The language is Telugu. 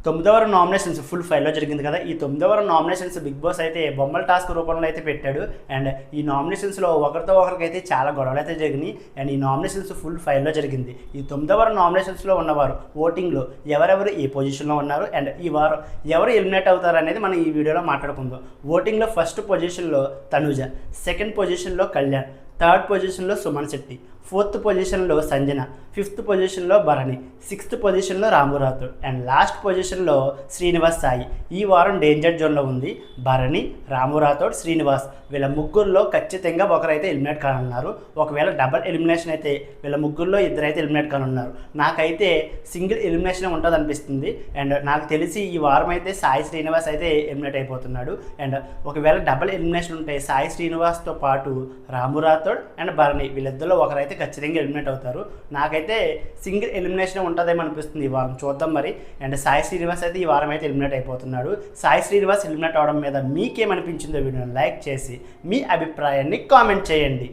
తొమ్మిదవ వారం నామినేషన్స్ ఫుల్ ఫైల్లో జరిగింది కదా. ఈ 9వ వారం నామినేషన్స్ బిగ్ బాస్ అయితే బొమ్మల టాస్క్ రూపంలో అయితే పెట్టాడు. అండ్ ఈ నామినేషన్స్లో ఒకరితో ఒకరికైతే చాలా గొడవలు అయితే జరిగినాయి. అండ్ ఈ నామినేషన్స్ ఫుల్ ఫైల్లో జరిగింది. ఈ 9వ వారం నామినేషన్స్లో ఉన్నవారు ఓటింగ్లో ఎవరెవరు ఏ పొజిషన్లో ఉన్నారు అండ్ ఈ వారం ఎవరు ఎలిమినేట్ అవుతారు అనేది మనం ఈ వీడియోలో మాట్లాడుకుందాం. ఓటింగ్లో ఫస్ట్ పొజిషన్లో తనుజ, సెకండ్ పొజిషన్లో కళ్యాణ్, థర్డ్ పొజిషన్లో సుమన్ శెట్టి, ఫోర్త్ పొజిషన్లో సంజన, ఫిఫ్త్ పొజిషన్లో భరణి, సిక్స్త్ పొజిషన్లో రాము రాథోడ్ అండ్ లాస్ట్ పొజిషన్లో శ్రీనివాస్ సాయి. ఈ వారం డేంజర్ జోన్లో ఉంది. భరణి, రాము రాథోడ్, శ్రీనివాస్ వీళ్ళ ముగ్గురులో ఖచ్చితంగా ఒకరైతే ఎలిమినేట్ కానున్నారు. ఒకవేళ డబల్ ఎలిమినేషన్ అయితే వీళ్ళ ముగ్గురులో ఇద్దరైతే ఎలిమినేట్ కానున్నారు. నాకైతే సింగిల్ ఎలిమినేషన్ ఉంటుంది అనిపిస్తుంది. అండ్ నాకు తెలిసి ఈ వారం అయితే సాయి శ్రీనివాస్ అయితే ఎలిమినేట్ అయిపోతున్నాడు. అండ్ ఒకవేళ డబల్ ఎలిమినేషన్ ఉంటే సాయి శ్రీనివాస్తో పాటు రాము రాథోడ్ అండ్ భరణి వీళ్ళిద్దరిలో ఒకరైతే ఖచ్చితంగా ఎలిమినేట్ అవుతారు. నాకైతే సింగిల్ ఎలిమినేషన్ ఉంటుందేమో అనిపిస్తుంది ఈ వారం, చూద్దాం మరి. అండ్ సాయి శ్రీనివాస్ అయితే ఈ వారం అయితే ఎలిమినేట్ అయిపోతున్నాడు. సాయి శ్రీనివాస్ ఎలిమినేట్ అవడం మీద మీకేమనిపించిందో వీడియోని లైక్ చేసి మీ అభిప్రాయాన్ని కామెంట్ చేయండి.